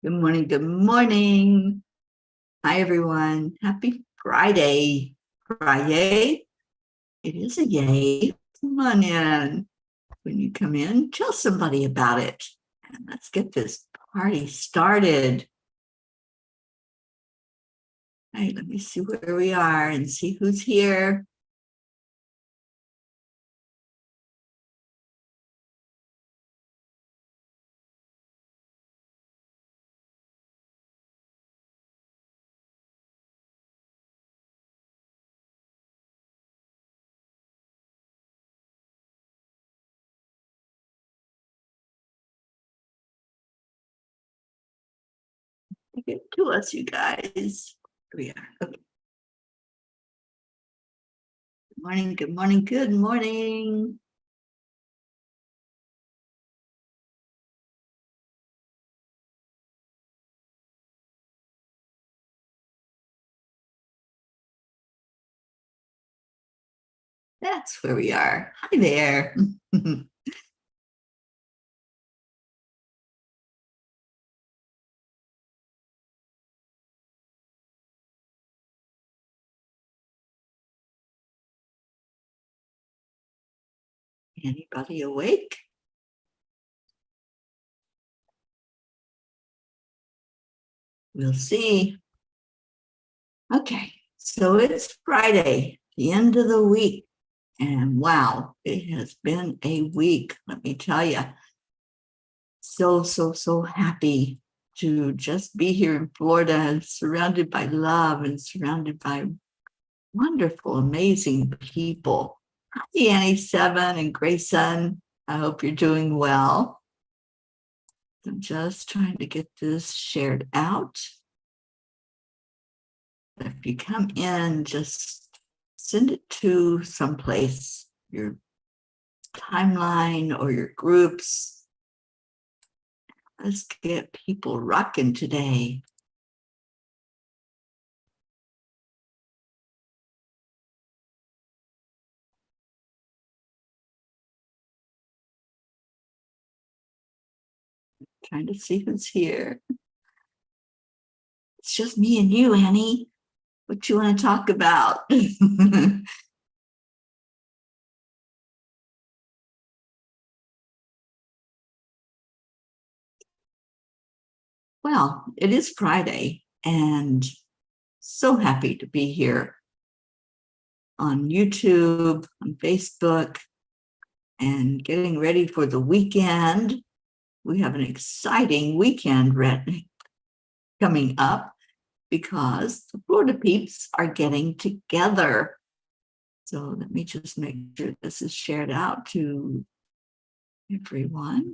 Good morning. Good morning. Hi, everyone. Happy Friday. FriYay. It is a yay. Come on in. When you come in, tell somebody about it. And let's get this party started. Hey, let me see where we are and see who's here. Get to us, you guys. Here we are. Okay. Good morning. Good morning. Good morning. That's where we are. Hi there. Anybody awake? We'll see. Okay, so it's Friday, the end of the week. And wow, it has been a week, let me tell you. So happy to just be here in Florida and surrounded by love and surrounded by wonderful, amazing people. Hi, Annie Seven and Grayson. I hope you're doing well. I'm just trying to get this shared out. If you come in, just send it to someplace, your timeline or your groups. Let's get people rocking today. Trying to see who's here. It's just me and you, Annie. What you want to talk about? Well, it is Friday, and so happy to be here on YouTube, on Facebook, and getting ready for the weekend. We have an exciting weekend coming up because the Florida peeps are getting together. So let me just make sure this is shared out to everyone.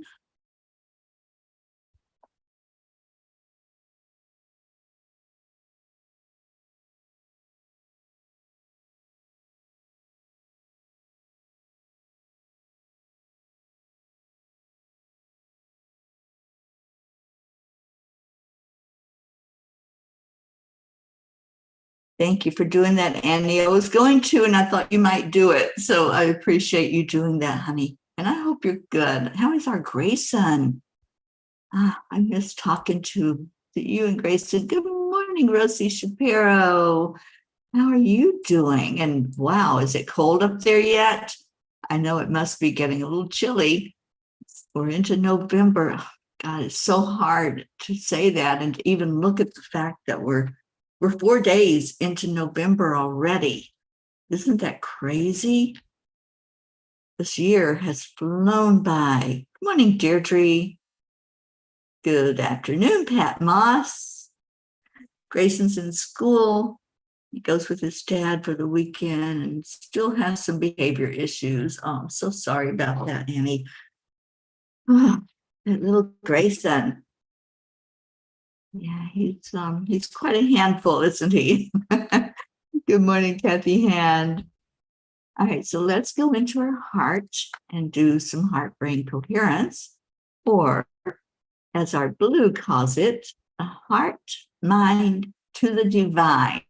Thank you for doing that, Annie. I was going to, and I thought you might do it. So I appreciate you doing that, honey. And I hope you're good. How is our Grayson? I miss talking to you and Grayson. Good morning, Rosie Shapiro. How are you doing? And wow, is it cold up there yet? I know it must be getting a little chilly. We're into November. God, it's so hard to say that and to even look at the fact that we're 4 days into November already. Isn't that crazy? This year has flown by. Good morning, Deirdre. Good afternoon, Pat Moss. Grayson's in school. He goes with his dad for the weekend and still has some behavior issues. Oh, I'm so sorry about that, Annie. Oh, that little Grayson. Yeah, he's quite a handful, isn't he? Good morning, Kathy Hand. All right, so let's go into our heart and do some heart-brain coherence, or as our blue calls it, a heart mind to the divine.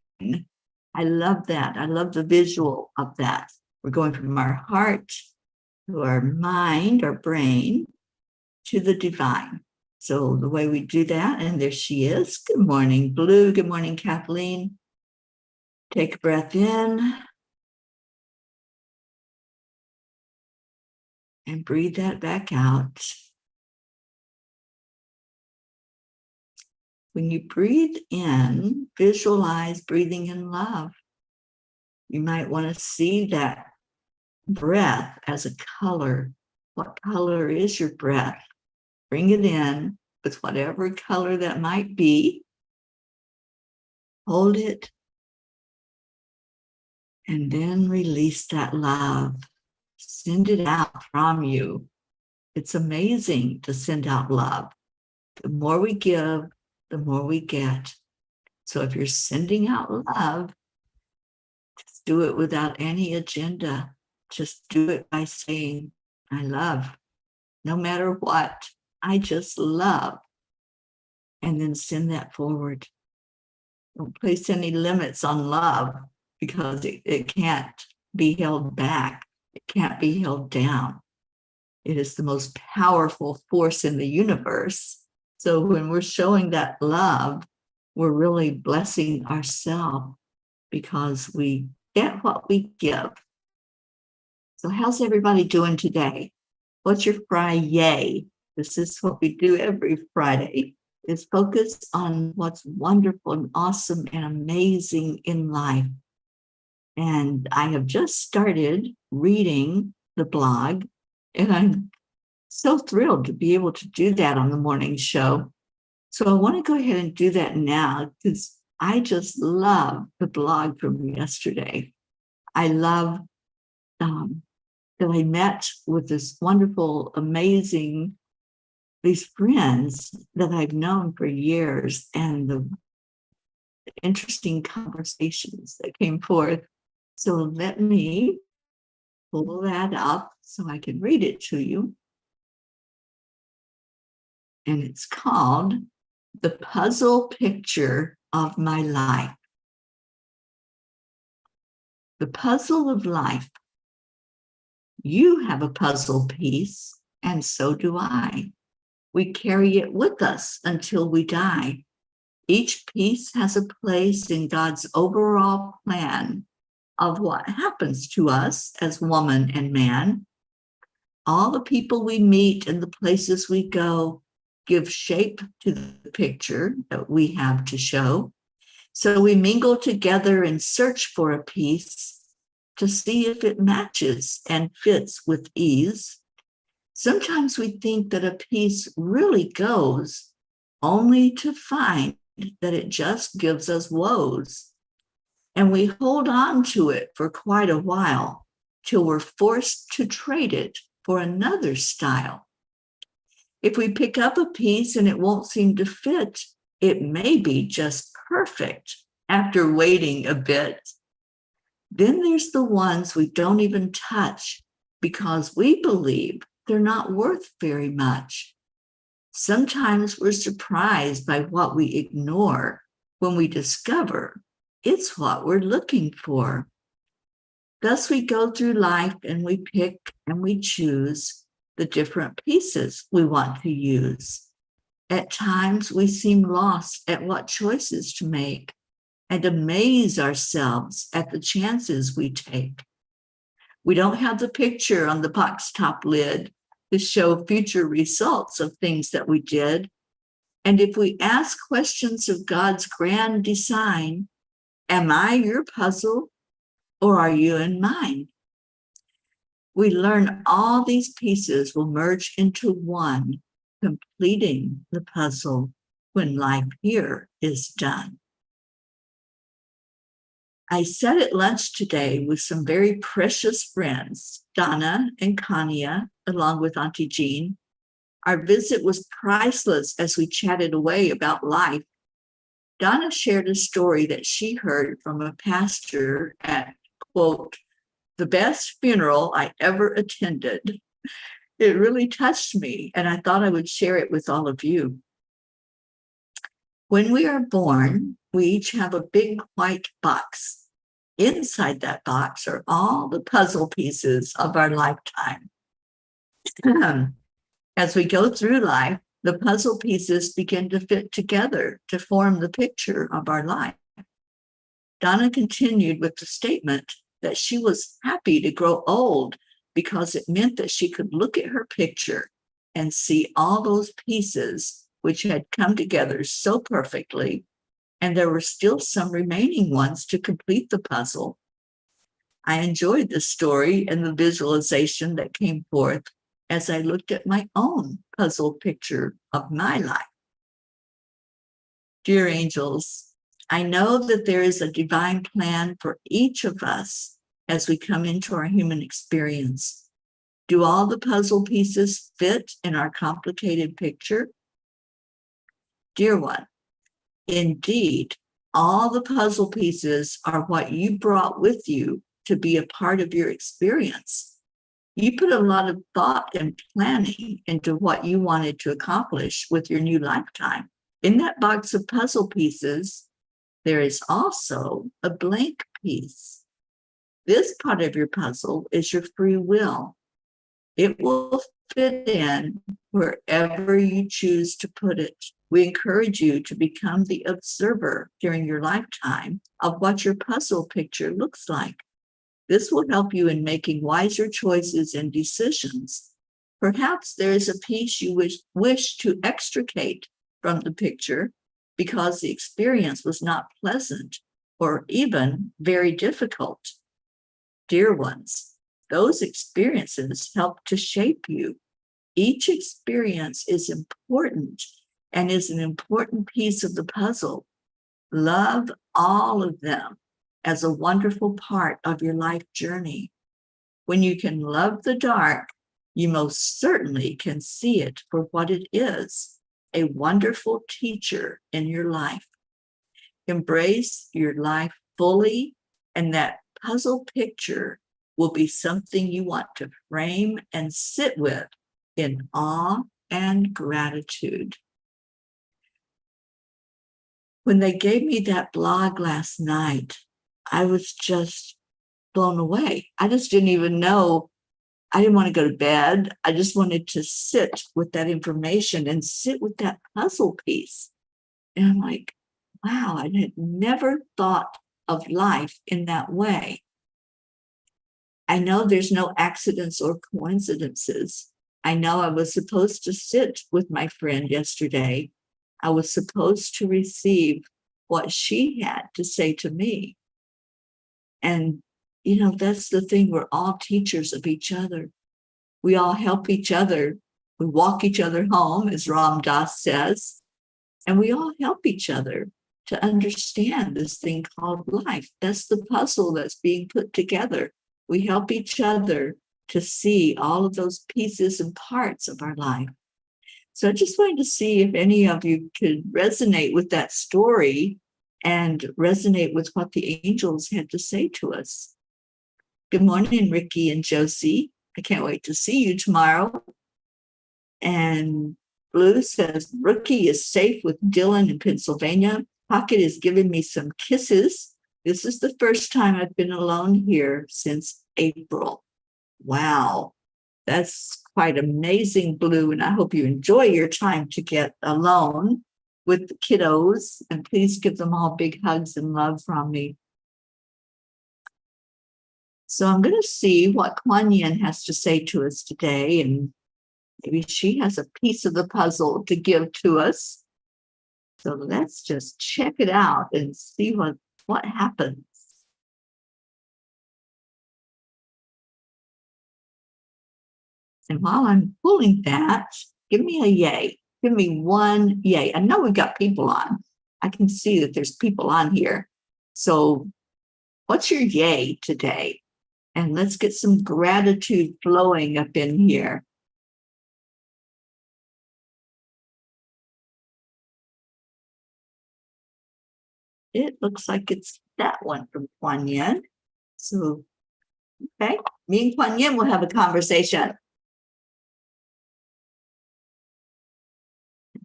I love that. I love the visual of that. We're going from our heart to our mind, our brain, to the divine. So the way we do that, and there she is. Good morning, Blue. Good morning, Kathleen. Take a breath in and breathe that back out. When you breathe in, visualize breathing in love. You might want to see that breath as a color. What color is your breath? Bring it in with whatever color that might be. Hold it. And then release that love. Send it out from you. It's amazing to send out love. The more we give, the more we get. So if you're sending out love, just do it without any agenda. Just do it by saying, I love. No matter what, I just love. And then send that forward. Don't place any limits on love because it can't be held back. It can't be held down. It is the most powerful force in the universe. So when we're showing that love, we're really blessing ourselves because we get what we give. So how's everybody doing today? What's your FriYay? This is what we do every Friday, is focus on what's wonderful and awesome and amazing in life. And I have just started reading the blog, and I'm so thrilled to be able to do that on the morning show. So I want to go ahead and do that now because I just love the blog from yesterday. I love that I met with this wonderful, amazing, these friends that I've known for years, and the interesting conversations that came forth. So let me pull that up so I can read it to you. And it's called The Puzzle Picture of My Life. The puzzle of life. You have a puzzle piece, and so do I. We carry it with us until we die. Each piece has a place in God's overall plan of what happens to us as woman and man. All the people we meet and the places we go give shape to the picture that we have to show. So we mingle together and search for a piece to see if it matches and fits with ease. Sometimes we think that a piece really goes, only to find that it just gives us woes. And we hold on to it for quite a while till we're forced to trade it for another style. If we pick up a piece and it won't seem to fit, it may be just perfect after waiting a bit. Then there's the ones we don't even touch because we believe they're not worth very much. Sometimes we're surprised by what we ignore when we discover it's what we're looking for. Thus, we go through life and we pick and we choose the different pieces we want to use. At times, we seem lost at what choices to make and amaze ourselves at the chances we take. We don't have the picture on the box top lid to show future results of things that we did. And if we ask questions of God's grand design, am I your puzzle or are you in mine? We learn all these pieces will merge into one, completing the puzzle when life here is done. I sat at lunch today with some very precious friends, Donna and Kanya, along with Auntie Jean. Our visit was priceless as we chatted away about life. Donna shared a story that she heard from a pastor at, quote, the best funeral I ever attended. It really touched me, and I thought I would share it with all of you. When we are born, we each have a big white box. Inside that box are all the puzzle pieces of our lifetime. As we go through life, The puzzle pieces begin to fit together to form the picture of our life. Donna continued with the statement that she was happy to grow old because it meant that she could look at her picture and see all those pieces which had come together so perfectly, and there were still some remaining ones to complete the puzzle. I enjoyed the story and the visualization that came forth as I looked at my own puzzle picture of my life. Dear angels, I know that there is a divine plan for each of us as we come into our human experience. Do all the puzzle pieces fit in our complicated picture? Dear one, indeed, all the puzzle pieces are what you brought with you to be a part of your experience. You put a lot of thought and planning into what you wanted to accomplish with your new lifetime. In that box of puzzle pieces, there is also a blank piece. This part of your puzzle is your free will. It will fit in wherever you choose to put it. We encourage you to become the observer during your lifetime of what your puzzle picture looks like. This will help you in making wiser choices and decisions. Perhaps there is a piece you wish to extricate from the picture because the experience was not pleasant or even very difficult. Dear ones, those experiences help to shape you. Each experience is important and is an important piece of the puzzle. Love all of them as a wonderful part of your life journey. When you can love the dark, you most certainly can see it for what it is, a wonderful teacher in your life. Embrace your life fully, and that puzzle picture will be something you want to frame and sit with in awe and gratitude. When they gave me that blog last night, I was just blown away. I just didn't even know. I didn't want to go to bed. I just wanted to sit with that information and sit with that puzzle piece. And I'm like, wow, I had never thought of life in that way. I know there's no accidents or coincidences. I know I was supposed to sit with my friend yesterday. I was supposed to receive what she had to say to me. And, that's the thing. We're all teachers of each other. We all help each other. We walk each other home, as Ram Dass says, and we all help each other to understand this thing called life. That's the puzzle that's being put together. We help each other to see all of those pieces and parts of our life. So I just wanted to see if any of you could resonate with that story and resonate with what the angels had to say to us. Good morning, Ricky and Josie. I can't wait to see you tomorrow. And Blue says, Rookie is safe with Dylan in Pennsylvania. Pocket is giving me some kisses. This is the first time I've been alone here since April. Wow, that's quite amazing, Blue. And I hope you enjoy your time to get alone with the kiddos. And please give them all big hugs and love from me. So I'm going to see what Kuan Yin has to say to us today, and maybe she has a piece of the puzzle to give to us. So let's just check it out and see what happens. And while I'm pulling that, give me a yay. Give me one yay. I know we've got people on. I can see that there's people on here. So what's your yay today? And let's get some gratitude flowing up in here. It looks like it's that one from Kuan Yin. So, okay, me and Kuan Yin will have a conversation.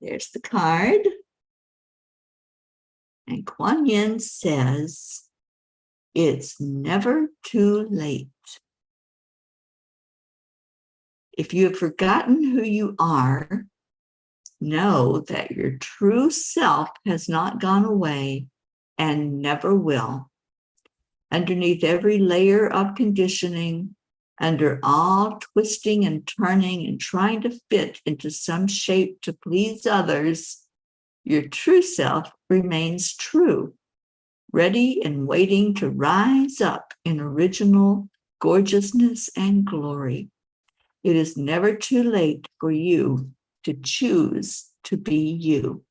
There's the card. And Kuan Yin says, it's never too late. If you have forgotten who you are, know that your true self has not gone away and never will. Underneath every layer of conditioning, under all twisting and turning and trying to fit into some shape to please others, your true self remains true, ready and waiting to rise up in original gorgeousness and glory. It is never too late for you to choose to be you.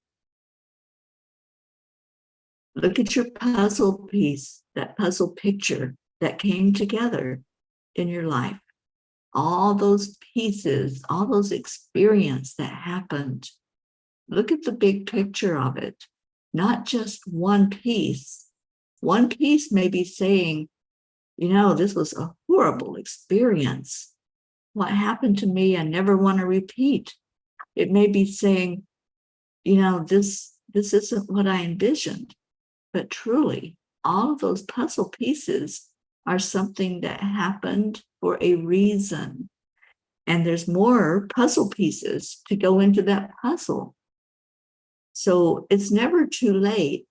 Look at your puzzle piece, that puzzle picture that came together in your life. All those pieces, all those experiences that happened. Look at the big picture of it, not just one piece. One piece may be saying, this was a horrible experience. What happened to me, I never want to repeat. It may be saying, this isn't what I envisioned. But truly, all of those puzzle pieces are something that happened for a reason. And there's more puzzle pieces to go into that puzzle. So it's never too late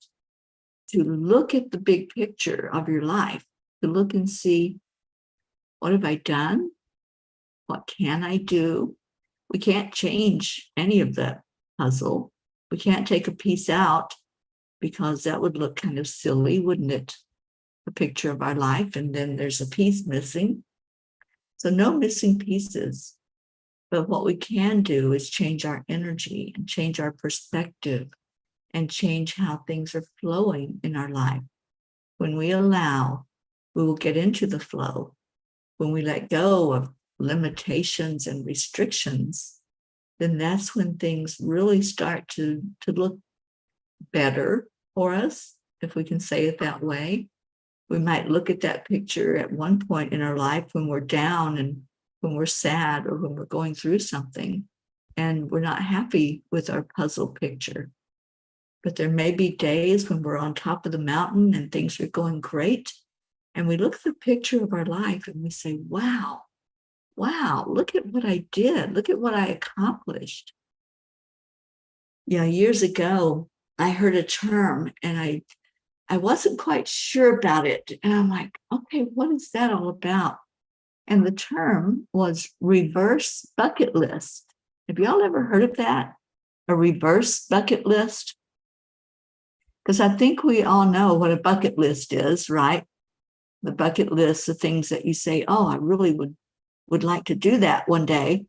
to look at the big picture of your life, to look and see, what have I done? What can I do? We can't change any of the puzzle. We can't take a piece out because that would look kind of silly, wouldn't it? A picture of our life, and then there's a piece missing. So no missing pieces. But what we can do is change our energy and change our perspective and change how things are flowing in our life. When we allow, we will get into the flow. When we let go of limitations and restrictions, then that's when things really start to look better for us, if we can say it that way. We might look at that picture at one point in our life when we're down and when we're sad or when we're going through something and we're not happy with our puzzle picture. But there may be days when we're on top of the mountain and things are going great. And we look at the picture of our life and we say, wow, look at what I did. Look at what I accomplished. Years ago, I heard a term and I wasn't quite sure about it. And I'm like, okay, what is that all about? And the term was reverse bucket list. Have y'all ever heard of that? A reverse bucket list? Because I think we all know what a bucket list is, right? The bucket list, the things that you say, oh, I really would like to do that one day.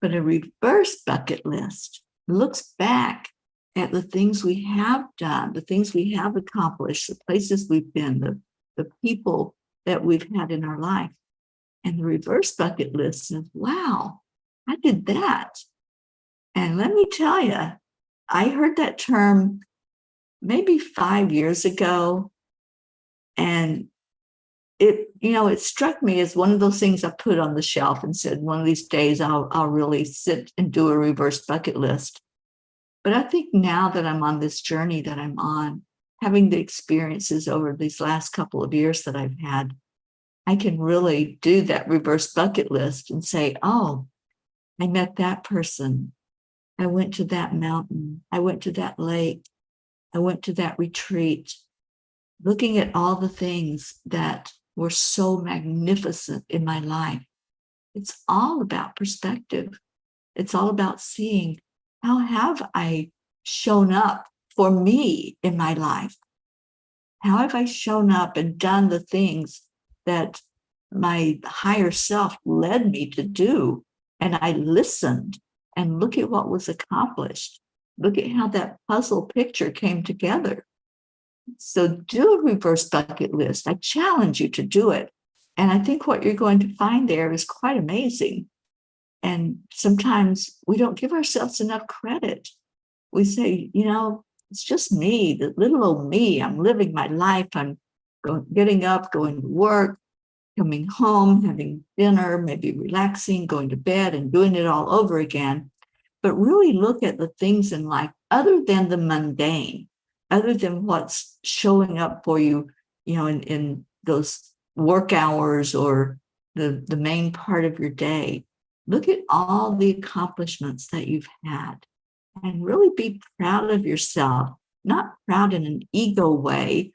But a reverse bucket list looks back at the things we have done, the things we have accomplished, the places we've been, the people that we've had in our life. And the reverse bucket list says, wow, I did that. And let me tell you, I heard that term maybe 5 years ago. And it struck me as one of those things I put on the shelf and said, one of these days I'll really sit and do a reverse bucket list. But I think now that I'm on this journey that I'm on, having the experiences over these last couple of years that I've had, I can really do that reverse bucket list and say, oh, I met that person. I went to that mountain. I went to that lake. I went to that retreat. Looking at all the things that were so magnificent in my life. It's all about perspective. It's all about seeing, how have I shown up for me in my life? How have I shown up and done the things that my higher self led me to do? And I listened, and look at what was accomplished. Look at how that puzzle picture came together. So do a reverse bucket list. I challenge you to do it. And I think what you're going to find there is quite amazing. And sometimes we don't give ourselves enough credit. We say, it's just me, the little old me. I'm living my life. I'm getting up, going to work, coming home, having dinner, maybe relaxing, going to bed and doing it all over again. But really look at the things in life other than the mundane, other than what's showing up for you, in those work hours or the main part of your day. Look at all the accomplishments that you've had and really be proud of yourself, not proud in an ego way,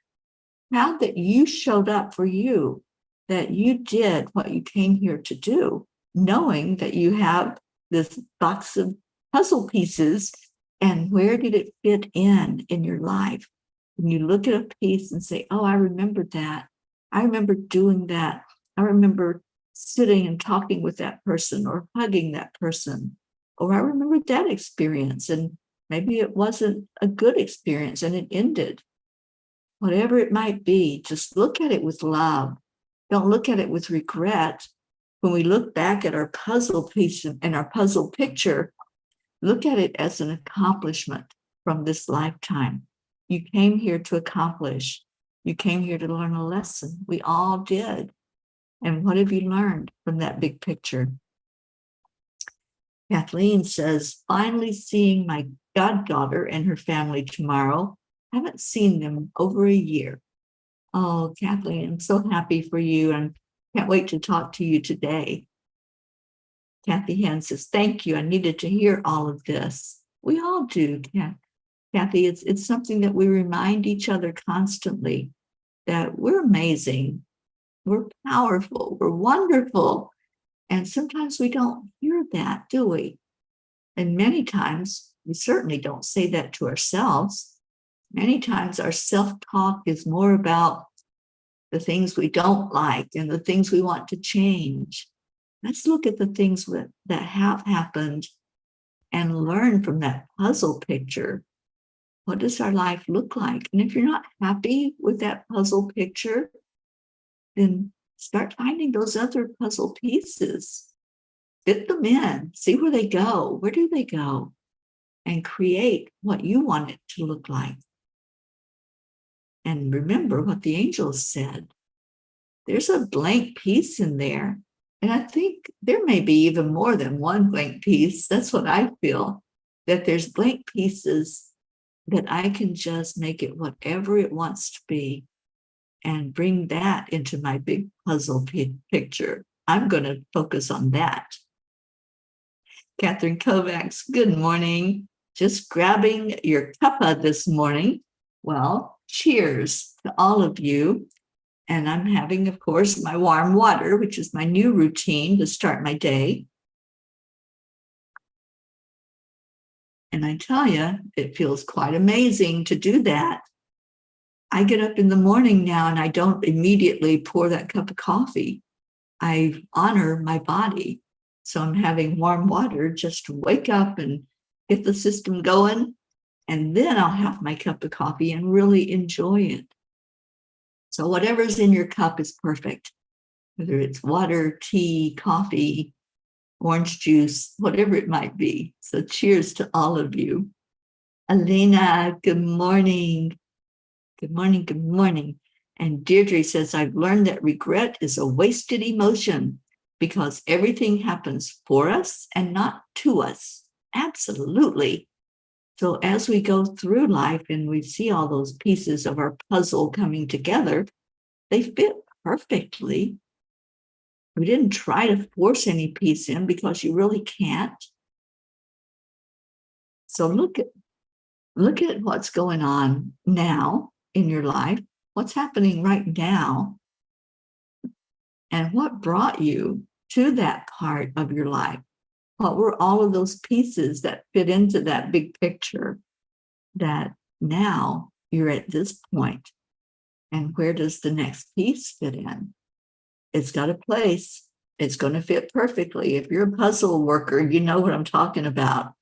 proud that you showed up for you, that you did what you came here to do, knowing that you have this box of puzzle pieces and where did it fit in your life? When you look at a piece and say, oh, I remember that. I remember doing that. I remember sitting and talking with that person or hugging that person. Or I remember that experience and maybe it wasn't a good experience and it ended. Whatever it might be, just look at it with love. Don't look at it with regret. When we look back at our puzzle piece and our puzzle picture, look at it as an accomplishment from this lifetime. You came here to accomplish. You came here to learn a lesson. We all did. And what have you learned from that big picture? Kathleen says, finally seeing my goddaughter and her family tomorrow. Haven't seen them over a year. Oh, Kathleen, I'm so happy for you and can't wait to talk to you today. Kathy Hand says, thank you. I needed to hear all of this. We all do, Kathy. It's something that we remind each other constantly that we're amazing, we're powerful, we're wonderful. And sometimes we don't hear that, do we? And many times we certainly don't say that to ourselves. Many times our self-talk is more about the things we don't like and the things we want to change. Let's look at the things that have happened and learn from that puzzle picture. What does our life look like? And if you're not happy with that puzzle picture, then start finding those other puzzle pieces. Fit them in, see where they go. Where do they go? And create what you want it to look like. And remember what the angels said. There's a blank piece in there. And I think there may be even more than one blank piece. That's what I feel, that there's blank pieces that I can just make it whatever it wants to be and bring that into my big puzzle picture. I'm going to focus on that. Catherine Kovacs, good morning. Just grabbing your cuppa this morning. Well, cheers to all of you. And I'm having, of course, my warm water, which is my new routine to start my day. And I tell you, it feels quite amazing to do that. I get up in the morning now and I don't immediately pour that cup of coffee. I honor my body. So I'm having warm water just to wake up and get the system going. And then I'll have my cup of coffee and really enjoy it. So whatever's in your cup is perfect, whether it's water, tea, coffee, orange juice, whatever it might be. So cheers to all of you. Elena, good morning. Good morning, good morning. And Deirdre says, I've learned that regret is a wasted emotion because everything happens for us and not to us. Absolutely. So as we go through life and we see all those pieces of our puzzle coming together, they fit perfectly. We didn't try to force any piece in because you really can't. So look at what's going on now in your life, what's happening right now, and what brought you to that part of your life. What were all of those pieces that fit into that big picture that now you're at this point? And where does the next piece fit in? It's got a place. It's going to fit perfectly. If you're a puzzle worker, you know what I'm talking about.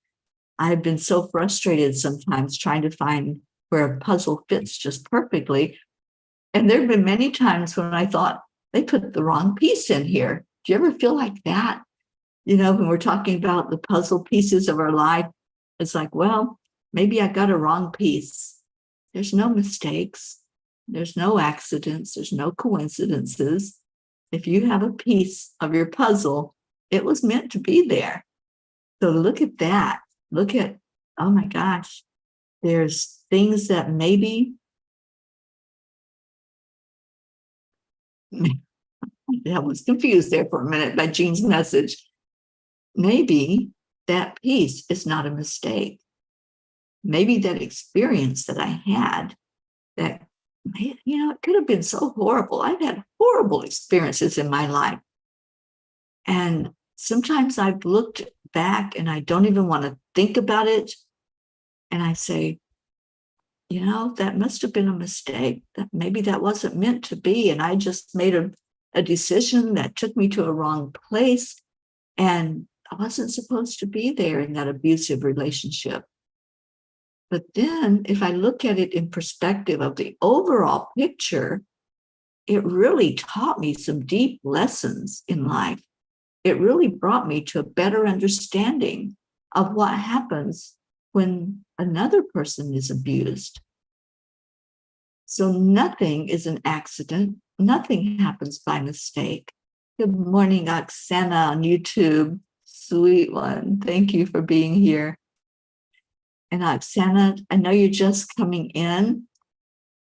I've been so frustrated sometimes trying to find where a puzzle fits just perfectly. And there have been many times when I thought they put the wrong piece in here. Do you ever feel like that? You know, when we're talking about the puzzle pieces of our life, it's like, well, maybe I got a wrong piece. There's no mistakes. There's no accidents. There's no coincidences. If you have a piece of your puzzle, it was meant to be there. So look at that. Look at, oh my gosh, there's things that maybe, I was confused there for a minute by Jean's message. maybe that piece is not a mistake. Maybe that experience that I had, that, it could have been so horrible. I've had horrible experiences in my life. And sometimes I've looked back and I don't even want to think about it. And I say, that must have been a mistake. That maybe that wasn't meant to be. And I just made a decision that took me to a wrong place. And I wasn't supposed to be there in that abusive relationship. But then if I look at it in perspective of the overall picture, it really taught me some deep lessons in life. It really brought me to a better understanding of what happens when another person is abused. So nothing is an accident. Nothing happens by mistake. Good morning, Oksana on YouTube. Sweet one. Thank you for being here. And Oksana, I know you're just coming in,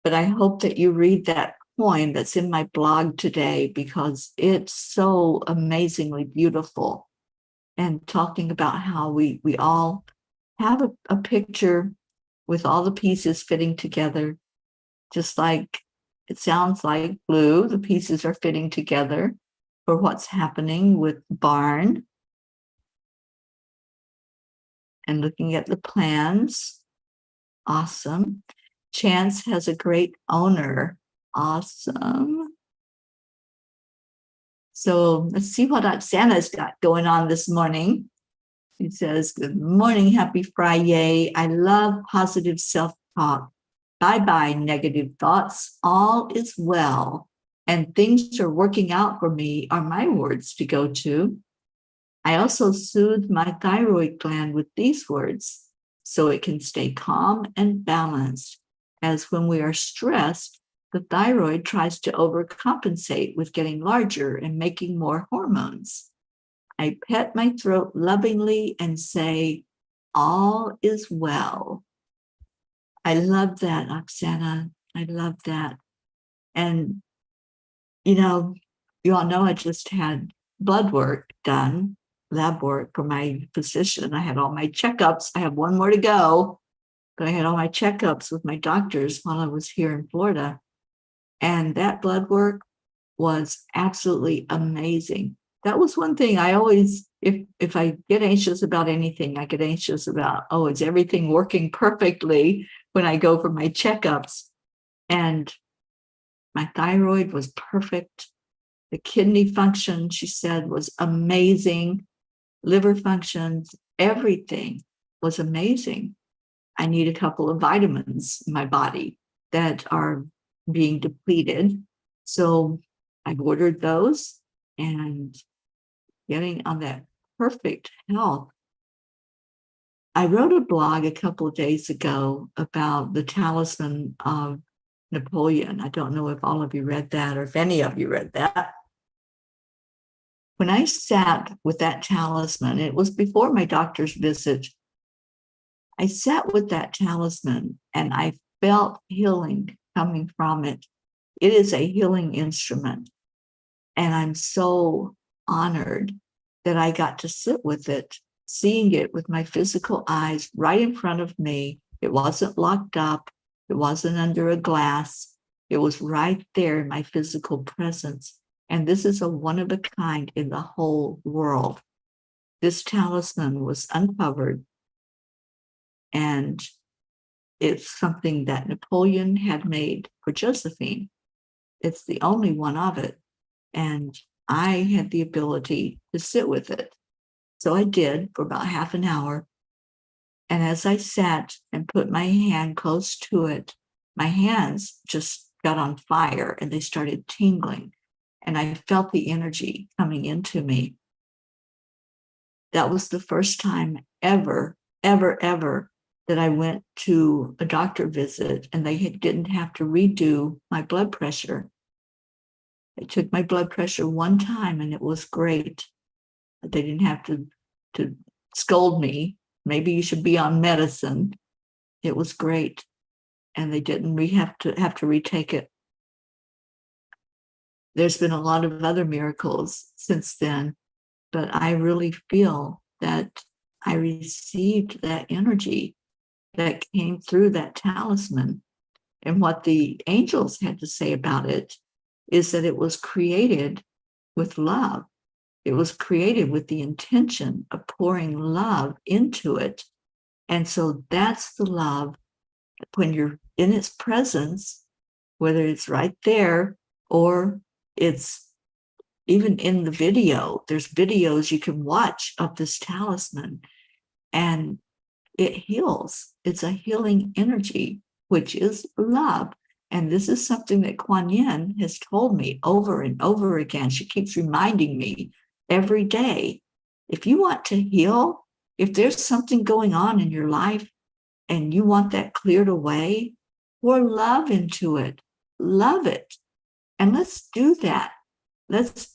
but I hope that you read that poem that's in my blog today, because it's so amazingly beautiful, and talking about how we all have a picture with all the pieces fitting together, just like it sounds like Blue, the pieces are fitting together for what's happening with Barn, and looking at the plans. Awesome. Chance has a great owner. Awesome. So let's see what Oksana's got going on this morning. She says, good morning, happy FriYay. I love positive self-talk. Bye-bye, negative thoughts. All is well, and things are working out for me are my words to go to. I also soothe my thyroid gland with these words so it can stay calm and balanced, as when we are stressed, the thyroid tries to overcompensate with getting larger and making more hormones. I pet my throat lovingly and say, all is well. I love that, Oksana. I love that. And, you all know I just had blood work done, lab work for my physician. I had all my checkups. I have one more to go, but I had all my checkups with my doctors while I was here in Florida. And that blood work was absolutely amazing. That was one thing I always, if I get anxious about anything, I get anxious about, is everything working perfectly when I go for my checkups? And my thyroid was perfect. The kidney function, she said, was amazing. Liver functions, everything was amazing. I need a couple of vitamins in my body that are being depleted. So I've ordered those and getting on that perfect health. I wrote a blog a couple of days ago about the talisman of Napoleon. I don't know if all of you read that or if any of you read that. When I sat with that talisman, it was before my doctor's visit, I sat with that talisman and I felt healing coming from it. It is a healing instrument. And I'm so honored that I got to sit with it, seeing it with my physical eyes right in front of me. It wasn't locked up. It wasn't under a glass. It was right there in my physical presence. And this is a one of a kind in the whole world. This talisman was uncovered, and it's something that Napoleon had made for Josephine. It's the only one of it. And I had the ability to sit with it. So I did for about half an hour. And as I sat and put my hand close to it, my hands just got on fire and they started tingling. And I felt the energy coming into me. That was the first time ever that I went to a doctor visit and they didn't have to redo my blood pressure. They took my blood pressure one time and it was great. They didn't have to scold me. Maybe you should be on medicine. It was great. And they didn't have to retake it. There's been a lot of other miracles since then, but I really feel that I received that energy that came through that talisman. And what the angels had to say about it is that it was created with love. It was created with the intention of pouring love into it. And so that's the love when you're in its presence, whether it's right there or it's even in the video. There's videos you can watch of this talisman, and it heals. It's a healing energy, which is love. And this is something that Kuan Yin has told me over and over again. She keeps reminding me every day. If you want to heal, if there's something going on in your life and you want that cleared away, pour love into it. Love it. And let's do that. Let's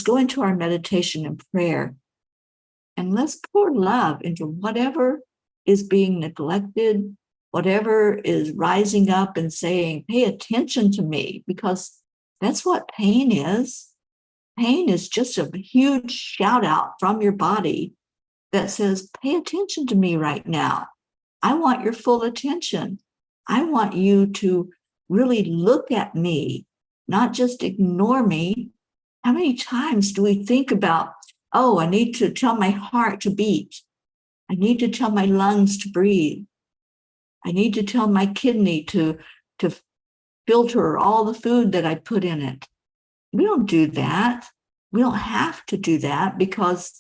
go into our meditation and prayer, and let's pour love into whatever is being neglected, whatever is rising up and saying, pay attention to me, because that's what pain is. Pain is just a huge shout out from your body that says, pay attention to me right now. I want your full attention. I want you to really look at me, not just ignore me. How many times do we think about, oh, I need to tell my heart to beat. I need to tell my lungs to breathe. I need to tell my kidney to filter all the food that I put in it. We don't do that. We don't have to do that, because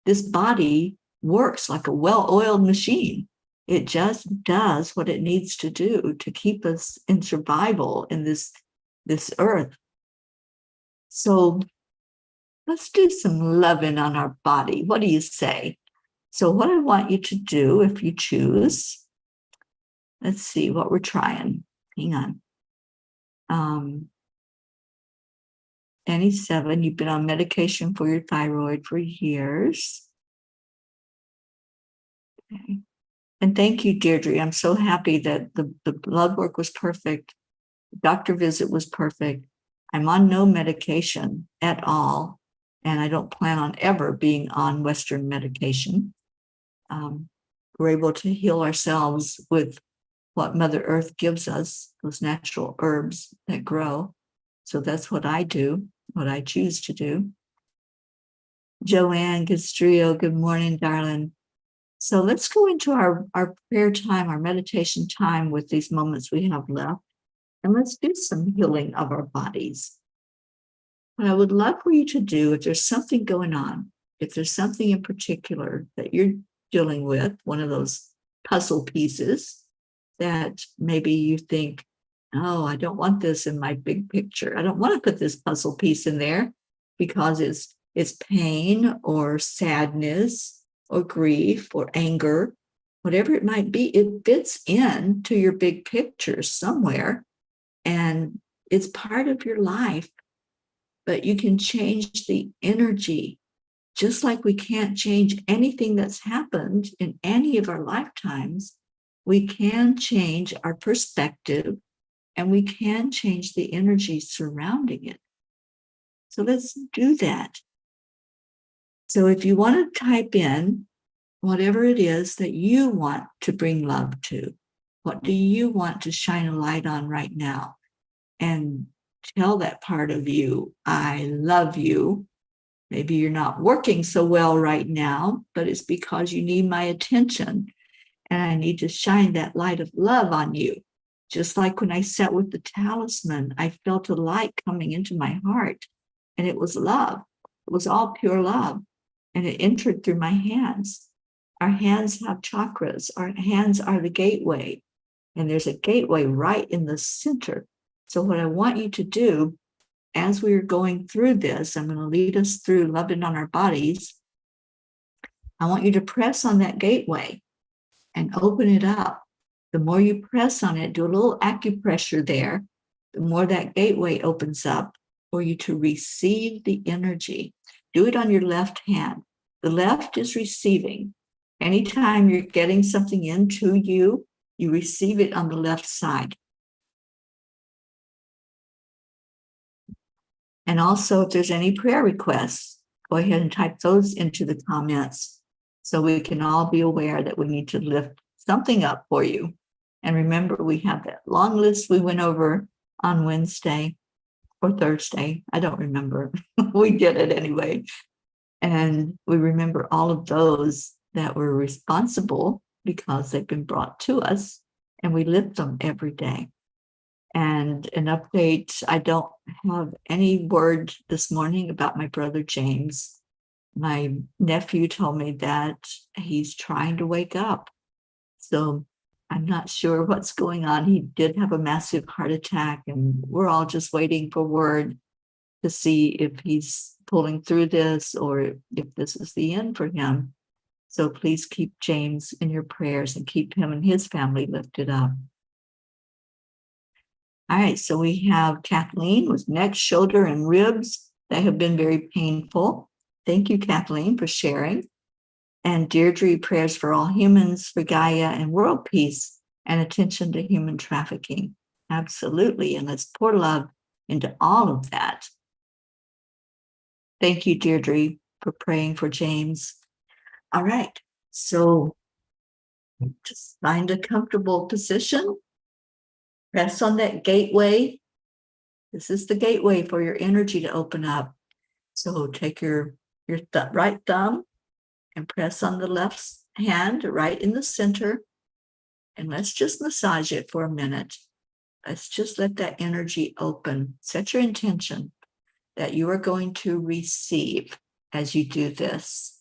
this body works like a well-oiled machine. It just does what it needs to do to keep us in survival in this earth. So let's do some loving on our body. What do you say? So what I want you to do, if you choose, let's see what we're trying. Hang on. Any 7, you've been on medication for your thyroid for years. Okay. And thank you, Deirdre. I'm so happy that the blood work was perfect. The doctor visit was perfect. I'm on no medication at all, and I don't plan on ever being on Western medication. We're able to heal ourselves with what Mother Earth gives us, those natural herbs that grow. So that's what I do, what I choose to do. Joanne Castrillo, good morning, darling. So let's go into our prayer time, our meditation time with these moments we have left. And let's do some healing of our bodies. What I would love for you to do, if there's something going on, if there's something in particular that you're dealing with, one of those puzzle pieces that maybe you think, oh, I don't want this in my big picture. I don't want to put this puzzle piece in there because it's pain or sadness or grief or anger, whatever it might be. It fits into your big picture somewhere, and it's part of your life. But you can change the energy, just like we can't change anything that's happened in any of our lifetimes. We can change our perspective, and we can change the energy surrounding it. So let's do that. So if you want to type in whatever it is that you want to bring love to, what do you want to shine a light on right now? And tell that part of you, I love you. Maybe you're not working so well right now, but it's because you need my attention, and I need to shine that light of love on you. Just like when I sat with the talisman, I felt a light coming into my heart, and it was love. It was all pure love, and it entered through my hands. Our hands have chakras. Our hands are the gateway, and there's a gateway right in the center. So what I want you to do, as we are going through this, I'm going to lead us through loving on our bodies. I want you to press on that gateway and open it up. The more you press on it, do a little acupressure there, the more that gateway opens up for you to receive the energy. Do it on your left hand. The left is receiving. Anytime you're getting something into you, you receive it on the left side. And also, if there's any prayer requests, go ahead and type those into the comments. so we can all be aware that we need to lift something up for you. And remember, we have that long list we went over on Wednesday or Thursday. I don't remember. We did it anyway. And we remember all of those that were responsible because they've been brought to us, and we lift them every day. And an update, I don't have any word this morning about my brother James. My nephew told me that he's trying to wake up. So I'm not sure what's going on. He did have a massive heart attack, and we're all just waiting for word to see if he's pulling through this or if this is the end for him. So please keep James in your prayers and keep him and his family lifted up. All right, so we have Kathleen with neck, shoulder, and ribs that have been very painful. Thank you, Kathleen, for sharing. And Deirdre, prayers for all humans, for Gaia and world peace, and attention to human trafficking. Absolutely, and let's pour love into all of that. Thank you, Deirdre, for praying for James. All right, so just find a comfortable position. Press on that gateway. This is the gateway for your energy to open up. So take your right thumb and press on the left hand right in the center. And let's just massage it for a minute. Let's just let that energy open. Set your intention that you are going to receive as you do this.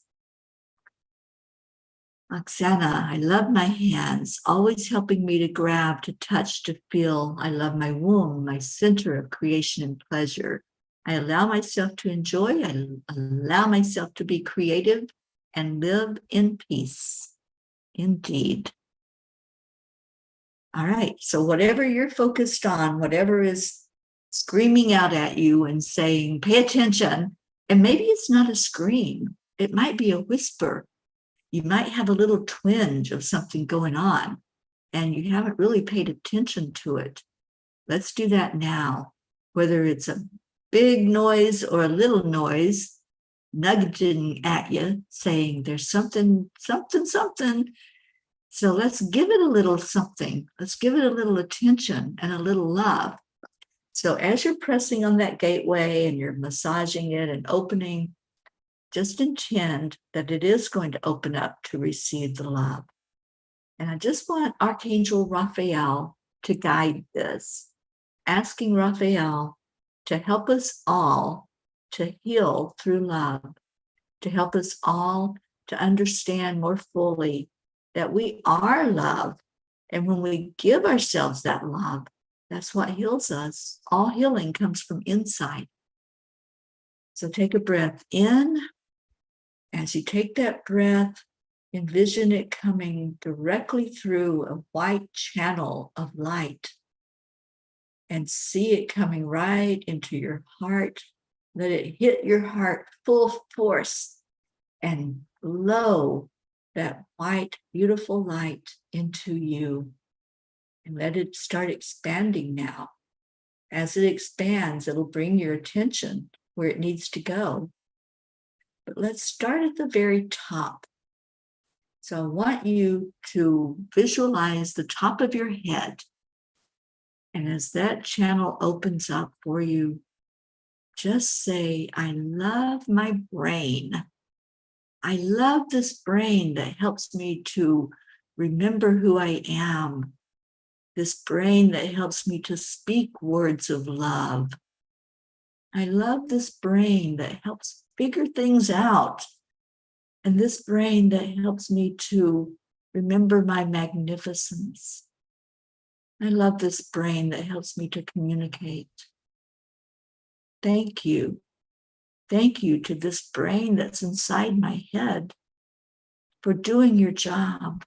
Oksana, I love my hands, always helping me to grab, to touch, to feel. I love my womb, my center of creation and pleasure. I allow myself to enjoy. I allow myself to be creative and live in peace. Indeed. All right. So whatever you're focused on, whatever is screaming out at you and saying, pay attention. And maybe it's not a scream. It might be a whisper. You might have a little twinge of something going on, and you haven't really paid attention to it. Let's do that now. Whether it's a big noise or a little noise, nudging at you, saying there's something. So let's give it a little something. Let's give it a little attention and a little love. So as you're pressing on that gateway and you're massaging it and opening, just intend that it is going to open up to receive the love. And I just want Archangel Raphael to guide this, asking Raphael to help us all to heal through love, to help us all to understand more fully that we are love. And when we give ourselves that love, that's what heals us. All healing comes from inside. So take a breath in. As you take that breath, envision it coming directly through a white channel of light and see it coming right into your heart. Let it hit your heart full force and blow that white, beautiful light into you. And let it start expanding now. As it expands, it'll bring your attention where it needs to go. But let's start at the very top. So I want you to visualize the top of your head. And as that channel opens up for you, just say, I love my brain. I love this brain that helps me to remember who I am. This brain that helps me to speak words of love. I love this brain that helps figure things out. And this brain that helps me to remember my magnificence. I love this brain that helps me to communicate. Thank you. Thank you to this brain that's inside my head for doing your job.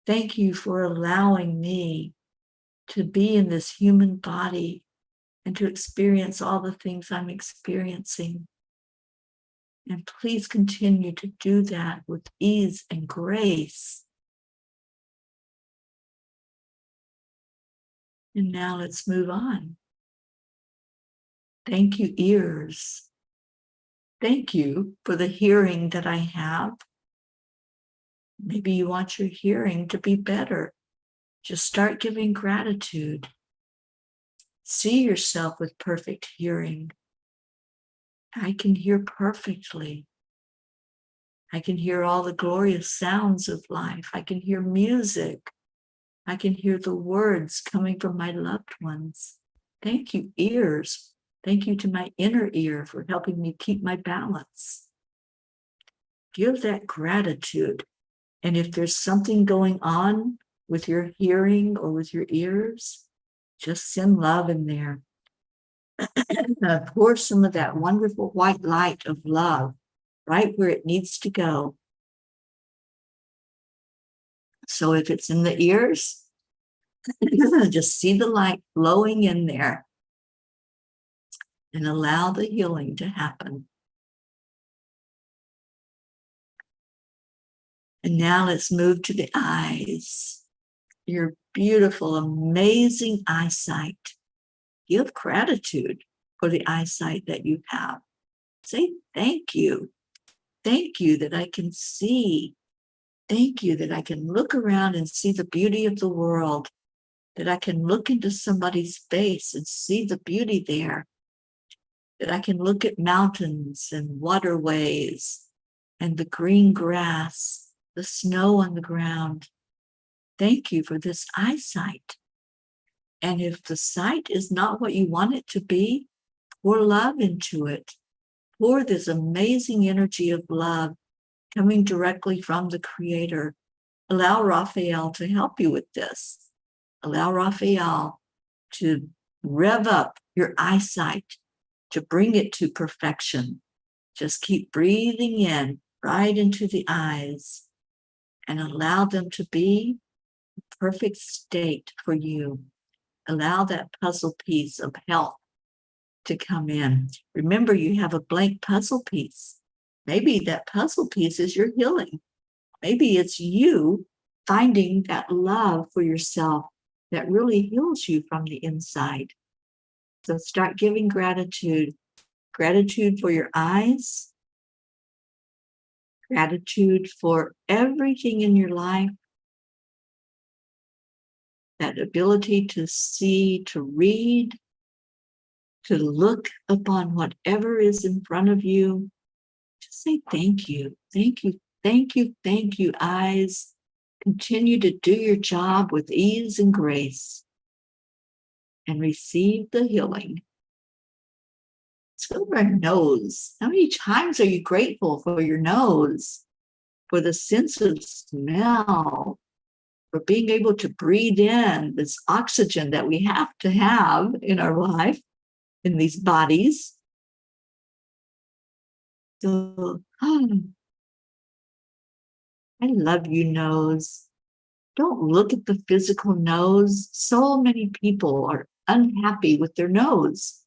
Thank you for allowing me to be in this human body and to experience all the things I'm experiencing. And please continue to do that with ease and grace. And now let's move on. Thank you, ears. Thank you for the hearing that I have. Maybe you want your hearing to be better. Just start giving gratitude. See yourself with perfect hearing. I can hear perfectly. I can hear all the glorious sounds of life. I can hear music. I can hear the words coming from my loved ones. Thank you, ears. Thank you to my inner ear for helping me keep my balance. Give that gratitude. And if there's something going on with your hearing or with your ears, just send love in there. Pour some of that wonderful white light of love right where it needs to go. So if it's in the ears, just see the light flowing in there and allow the healing to happen. And now let's move to the eyes. Your beautiful, amazing eyesight. Give gratitude for the eyesight that you have. Say thank you. Thank you that I can see. Thank you that I can look around and see the beauty of the world, that I can look into somebody's face and see the beauty there, that I can look at mountains and waterways and the green grass, the snow on the ground. Thank you for this eyesight. And if the sight is not what you want it to be, pour love into it. Pour this amazing energy of love coming directly from the Creator. Allow Raphael to help you with this. Allow Raphael to rev up your eyesight, to bring it to perfection. Just keep breathing in right into the eyes and allow them to be a perfect state for you. Allow that puzzle piece of health to come in. Remember, you have a blank puzzle piece. Maybe that puzzle piece is your healing. Maybe it's you finding that love for yourself that really heals you from the inside. So start giving gratitude. Gratitude for your eyes. Gratitude for everything in your life. That ability to see, to read, to look upon whatever is in front of you. Just say thank you, thank you, thank you, thank you, eyes. Continue to do your job with ease and grace and receive the healing. Let's go over our nose. How many times are you grateful for your nose, for the sense of smell, for being able to breathe in this oxygen that we have to have in our life, in these bodies? So, I love you, nose. Don't look at the physical nose. So many people are unhappy with their nose.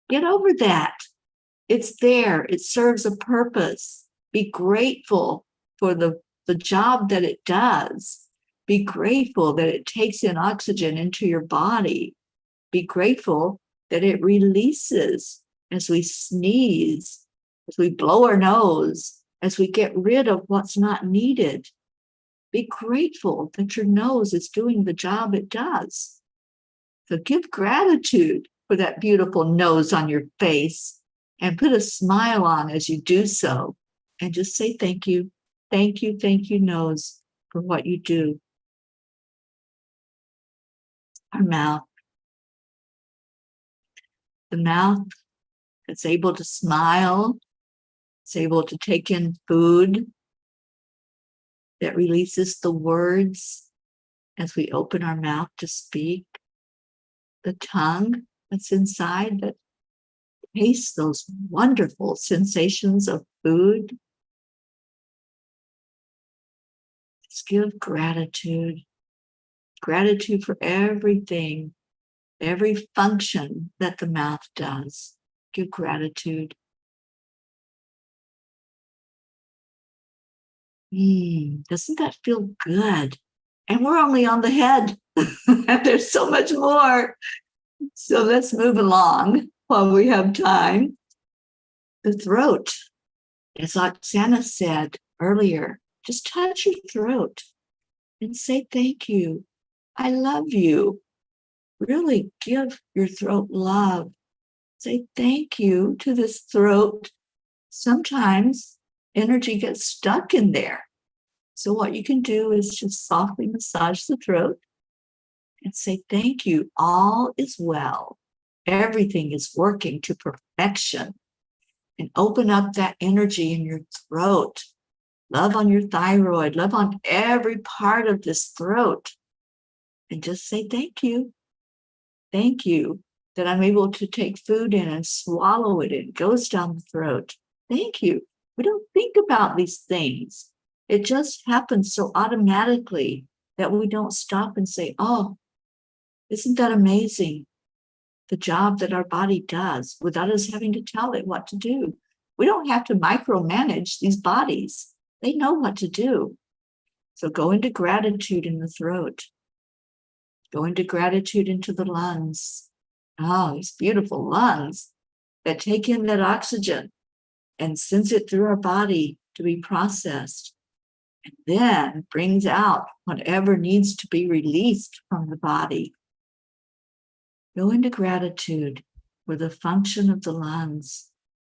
Get over that. It's there. It serves a purpose. Be grateful for the job that it does. Be grateful that it takes in oxygen into your body. Be grateful that it releases as we sneeze, as we blow our nose, as we get rid of what's not needed. Be grateful that your nose is doing the job it does. So give gratitude for that beautiful nose on your face and put a smile on as you do so. And just say thank you, nose, for what you do. Our mouth. The mouth that's able to smile, it's able to take in food, that releases the words as we open our mouth to speak. The tongue that's inside that tastes those wonderful sensations of food. Just give gratitude. Gratitude for everything, every function that the mouth does. Give gratitude. Doesn't that feel good? And we're only on the head. There's so much more. So let's move along while we have time. The throat, as Oksana said earlier, Just touch your throat and say thank you. I love you. Really give your throat love. Say thank you to this throat. Sometimes energy gets stuck in there. So what you can do is just softly massage the throat and say thank you. All is well. Everything is working to perfection. And open up that energy in your throat. Love on your thyroid. Love on every part of this throat. And just say thank you. Thank you that I'm able to take food in and swallow it. It goes down the throat. Thank you. We don't think about these things. It just happens so automatically that we don't stop and say, oh, isn't that amazing? The job that our body does without us having to tell it what to do. We don't have to micromanage these bodies. They know what to do. So go into gratitude in the throat. Go into gratitude into the lungs. Oh, these beautiful lungs that take in that oxygen and sends it through our body to be processed. And then brings out whatever needs to be released from the body. Go into gratitude for the function of the lungs,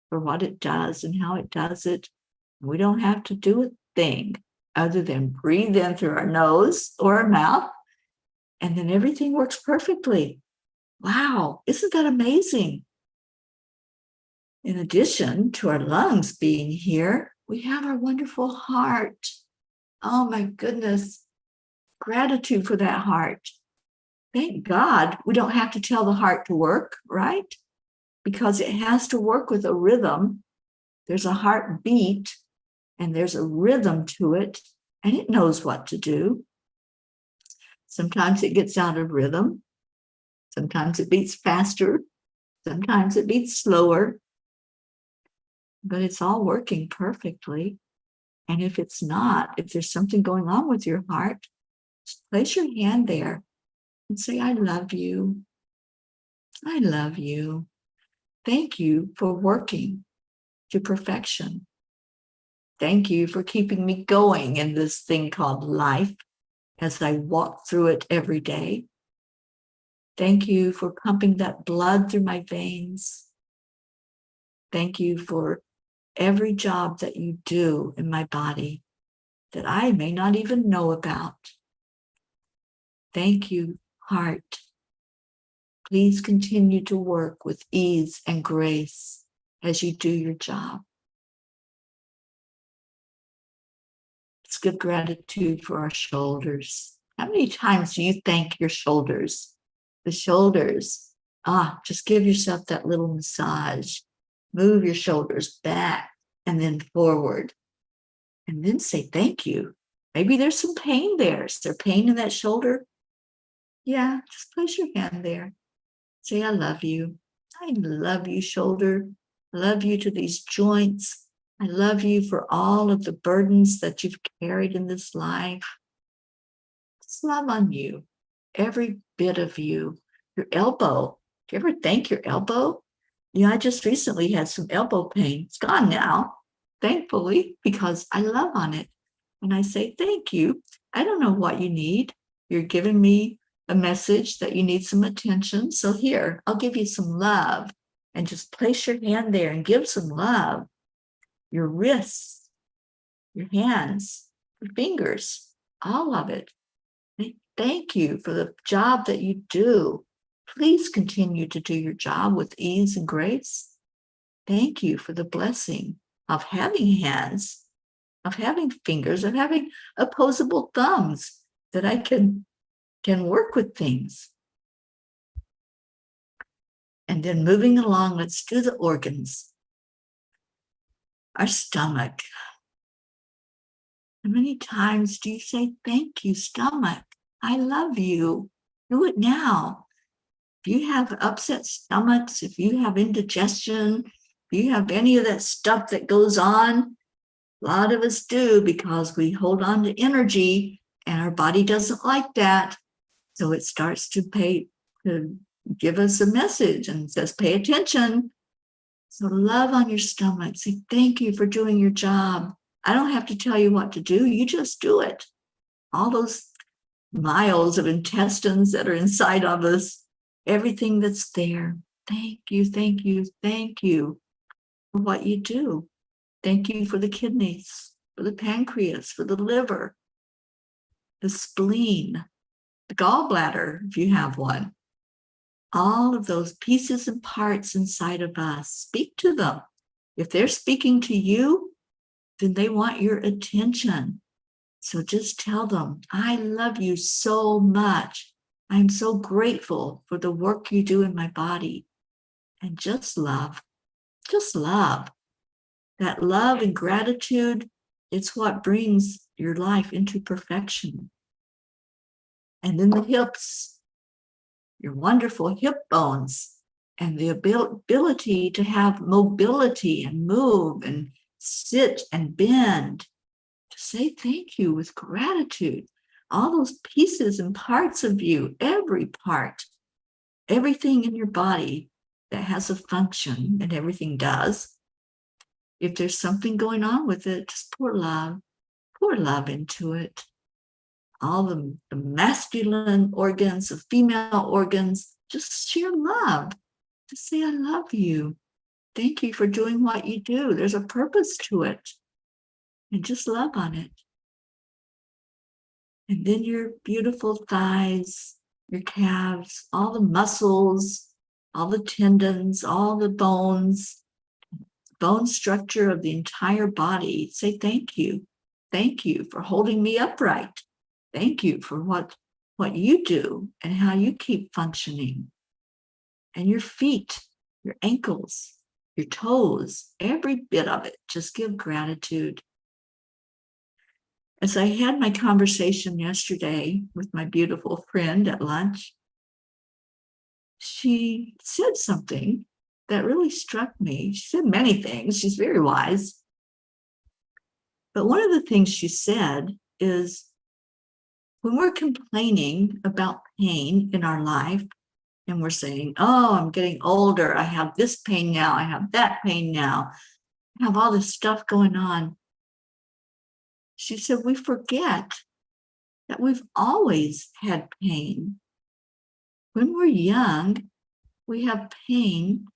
for what it does and how it does it. We don't have to do a thing other than breathe in through our nose or our mouth, and then everything works perfectly. Wow, isn't that amazing? In addition to our lungs being here, we have our wonderful heart. Oh my goodness, gratitude for that heart. Thank God we don't have to tell the heart to work, right? Because it has to work with a rhythm. There's a heartbeat and there's a rhythm to it, and it knows what to do. Sometimes it gets out of rhythm. Sometimes it beats faster. Sometimes it beats slower. But it's all working perfectly. And if it's not, if there's something going on with your heart, just place your hand there and say, I love you. I love you. Thank you for working to perfection. Thank you for keeping me going in this thing called life as I walk through it every day. Thank you for pumping that blood through my veins. Thank you for every job that you do in my body that I may not even know about. Thank you, heart. Please continue to work with ease and grace as you do your job. Let's give gratitude for our shoulders. How many times do you thank your shoulders? The shoulders. Just give yourself that little massage. Move your shoulders back and then forward. And then say thank you. Maybe there's some pain there. Is there pain in that shoulder? Yeah, just place your hand there. Say, I love you. I love you, shoulder. I love you to these joints. I love you for all of the burdens that you've carried in this life. Just love on you, every bit of you. Your elbow. Do you ever thank your elbow? I just recently had some elbow pain. It's gone now, thankfully, because I love on it. And I say, thank you. I don't know what you need. You're giving me a message that you need some attention. So here, I'll give you some love. And just place your hand there and give some love. Your wrists, your hands, your fingers, all of it. Thank you for the job that you do. Please continue to do your job with ease and grace. Thank you for the blessing of having hands, of having fingers, of having opposable thumbs that I can work with things. And then moving along, let's do the organs. Our stomach. How many times do you say, thank you, stomach? I love you. Do it now. If you have upset stomachs, if you have indigestion, if you have any of that stuff that goes on, a lot of us do because we hold on to energy and our body doesn't like that. So it starts to give us a message and says, pay attention. So love on your stomach. Say, thank you for doing your job. I don't have to tell you what to do. You just do it. All those miles of intestines that are inside of us, everything that's there. Thank you, thank you, thank you for what you do. Thank you for the kidneys, for the pancreas, for the liver, the spleen, the gallbladder, if you have one. All of those pieces and parts inside of us, speak to them. If they're speaking to you, then they want your attention. So just tell them, I love you so much. I'm so grateful for the work you do in my body. And just love. Just love. That love and gratitude, it's what brings your life into perfection. And then the hips, your wonderful hip bones, and the ability to have mobility and move and sit and bend, to say thank you with gratitude. All those pieces and parts of you, every part, everything in your body that has a function, and everything does. If there's something going on with it, just pour love into it. All the masculine organs, the female organs, just share love. Just say, I love you. Thank you for doing what you do. There's a purpose to it. And just love on it. And then your beautiful thighs, your calves, all the muscles, all the tendons, all the bones, bone structure of the entire body. Say thank you. Thank you for holding me upright. Thank you for what you do and how you keep functioning. And your feet, your ankles, your toes, every bit of it, just give gratitude. As I had my conversation yesterday with my beautiful friend at lunch, she said something that really struck me. She said many things. She's very wise. But one of the things she said is, when we're complaining about pain in our life, and we're saying, oh, I'm getting older, I have this pain now, I have that pain now, I have all this stuff going on. She said, we forget that we've always had pain. When we're young, we have pain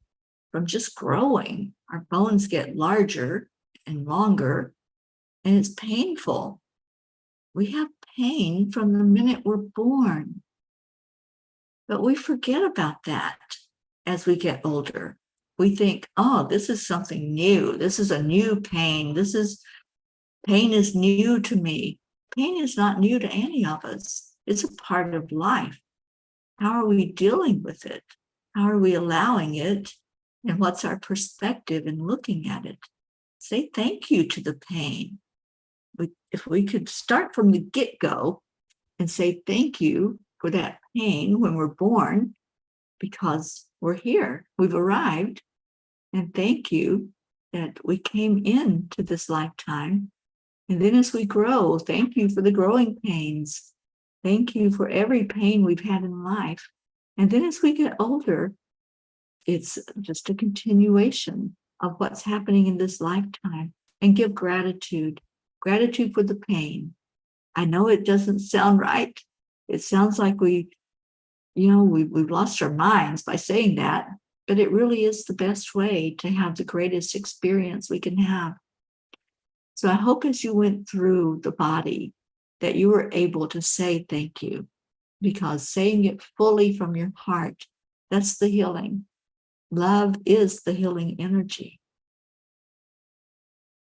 from just growing. Our bones get larger and longer, and it's painful. We have pain from the minute we're born. But we forget about that as we get older. We think, oh, this is something new. This is a new pain. Pain is new to me. Pain is not new to any of us. It's a part of life. How are we dealing with it? How are we allowing it? And what's our perspective in looking at it? Say thank you to the pain. If we could start from the get-go and say thank you for that pain when we're born, because we're here, we've arrived, and thank you that we came into this lifetime. And then as we grow, thank you for the growing pains. Thank you for every pain we've had in life. And then as we get older, it's just a continuation of what's happening in this lifetime, and give gratitude for the pain. I know it doesn't sound right. It sounds like we've lost our minds by saying that, but it really is the best way to have the greatest experience we can have. So I hope as you went through the body that you were able to say thank you, because saying it fully from your heart, that's the healing. Love is the healing energy.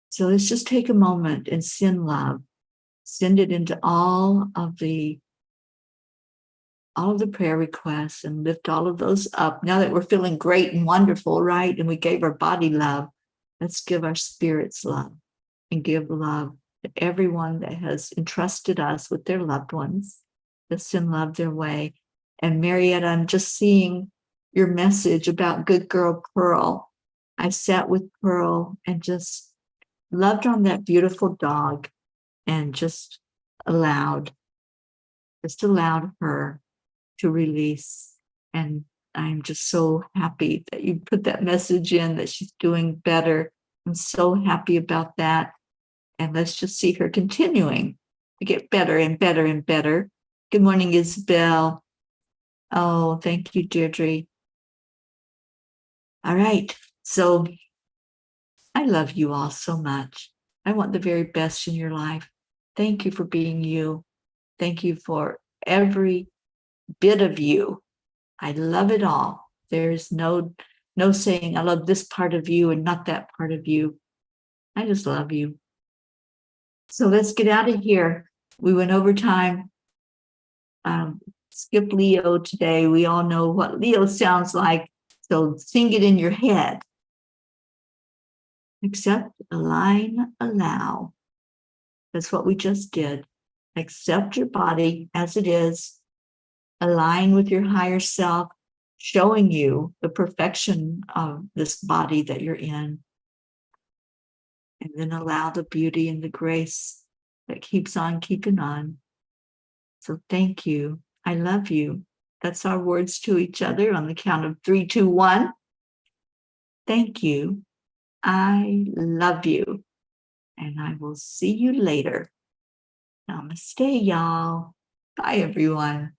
So let's just take a moment and send love. Send it into all of the prayer requests, and lift all of those up. Now that we're feeling great and wonderful, right? And we gave our body love, let's give our spirits love, and give love to everyone that has entrusted us with their loved ones. Let's send love their way. And Marietta, I'm just seeing your message about good girl Pearl. I sat with Pearl and just loved on that beautiful dog, and just allowed her to release. And I'm just so happy that you put that message in, that she's doing better. I'm so happy about that. And let's just see her continuing to get better and better and better. Good morning, Isabel. Oh, thank you, Deirdre. All right. So I love you all so much. I want the very best in your life. Thank you for being you. Thank you for every bit of you. I love it all. There's no saying I love this part of you and not that part of you. I just love you. So let's get out of here. We went over time. Skip Leo today. We all know what Leo sounds like. So sing it in your head. Accept, align, allow. That's what we just did. Accept your body as it is. Align with your higher self, showing you the perfection of this body that you're in. And then allow the beauty and the grace that keeps on keeping on. So thank you. I love you. That's our words to each other on the count of 3, 2, 1. Thank you. I love you. And I will see you later. Namaste, y'all. Bye, everyone.